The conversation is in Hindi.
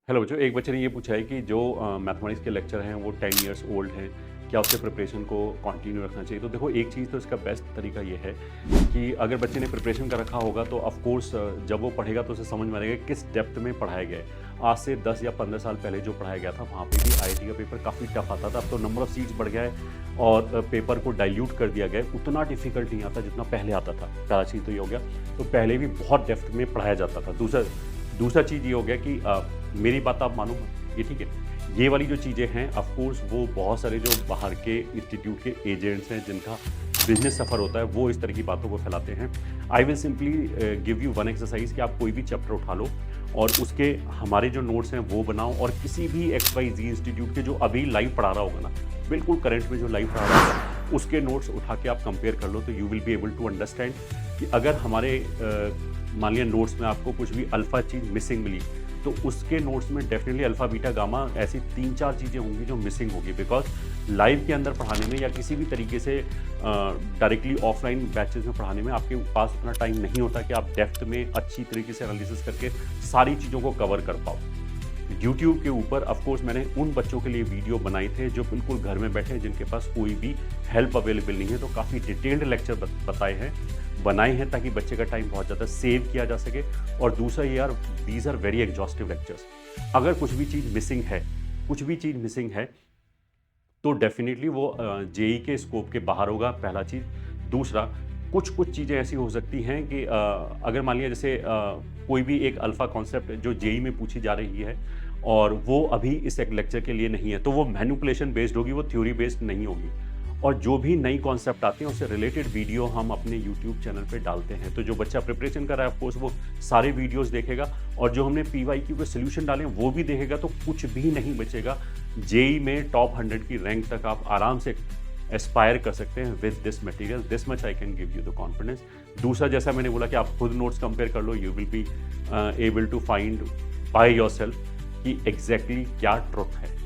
हेलो बच्चों, एक बच्चे ने ये पूछा है कि जो मैथमेटिक्स के लेक्चर हैं वो 10 इयर्स ओल्ड हैं, क्या उससे प्रिपरेशन को कंटिन्यू रखना चाहिए? तो देखो, एक चीज़ तो इसका बेस्ट तरीका ये है कि अगर बच्चे ने प्रिपरेशन कर रखा होगा तो ऑफ कोर्स जब वो पढ़ेगा तो उसे समझ में आएगा किस डेप्थ में पढ़ाया गया है। आज से 10 या 15 साल पहले जो पढ़ाया गया था वहाँ पे भी आईआईटी का पेपर काफ़ी टफ आता था। अब तो नंबर ऑफ सीट्स बढ़ गया है और पेपर को डाइल्यूट कर दिया गया है। उतना डिफ़िकल्ट नहीं आता जितना पहले आता था। पहला चीज़ तो ये हो गया। तो पहले भी बहुत डेप्थ में पढ़ाया जाता था। दूसरा चीज़ ये हो गया कि मेरी बात आप मानो, ये ठीक है। ये वाली जो चीज़ें हैं ऑफ कोर्स वो बहुत सारे जो बाहर के इंस्टीट्यूट के एजेंट्स हैं जिनका बिजनेस सफ़र होता है वो इस तरह की बातों को फैलाते हैं। I will simply give you one exercise कि आप कोई भी चैप्टर उठा लो और उसके हमारे जो नोट्स हैं वो बनाओ और किसी भी XYZ इंस्टीट्यूट के जो अभी लाइव पढ़ा रहा होगा ना, बिल्कुल करंट में जो लाइव पढ़ा रहा होगा उसके नोट्स उठा के आप कंपेयर कर लो तो you will be able to understand कि अगर हमारे मान लिया नोट्स में आपको कुछ भी अल्फ़ा चीज़ मिसिंग मिली तो उसके नोट्स में डेफिनेटली अल्फ़ा बीटा गामा ऐसी 3-4 चीज़ें होंगी जो मिसिंग होगी। बिकॉज लाइव के अंदर पढ़ाने में या किसी भी तरीके से डायरेक्टली ऑफलाइन बैचेस में पढ़ाने में आपके पास उतना टाइम नहीं होता कि आप डेप्थ में अच्छी तरीके से एनालिसिस करके सारी चीज़ों को कवर कर पाओ। यूट्यूब के ऊपर ऑफ कोर्स मैंने उन बच्चों के लिए वीडियो बनाए थे जो बिल्कुल घर में बैठे हैं, जिनके पास कोई भी हेल्प अवेलेबल नहीं है, तो काफ़ी डिटेल्ड लेक्चर बनाए हैं ताकि बच्चे का टाइम बहुत ज़्यादा सेव किया जा सके। और दूसरा ये यार, these are very exhaustive lectures. अगर कुछ भी चीज़ मिसिंग है तो डेफिनेटली वो जेई के स्कोप के बाहर होगा, पहला चीज़। दूसरा, कुछ चीज़ें ऐसी हो सकती हैं कि अगर मान लिया जैसे कोई भी एक अल्फ़ा कॉन्सेप्ट जो जेई में पूछी जा रही है और वो अभी इस एक लेक्चर के लिए नहीं है, तो वो मैनिपुलेशन बेस्ड होगी, वो थ्योरी बेस्ड नहीं होगी। और जो भी नई कॉन्सेप्ट आती हैं उससे रिलेटेड वीडियो हम अपने यूट्यूब चैनल पे डालते हैं। तो जो बच्चा प्रिपरेशन कर रहा है ऑफ कोर्स वो सारे वीडियोस देखेगा और जो हमने पीवाईक्यू के सॉल्यूशन डाले हैं वो भी देखेगा, तो कुछ भी नहीं बचेगा। जेई में टॉप 100 की रैंक तक आप आराम से एस्पायर कर सकते हैं with this material. This much I can give you the confidence. दूसरा, जैसा मैंने बोला कि आप खुद नोट्स कंपेयर कर लो, you will be able to find by yourself कि एग्जैक्टली क्या ट्रुथ है।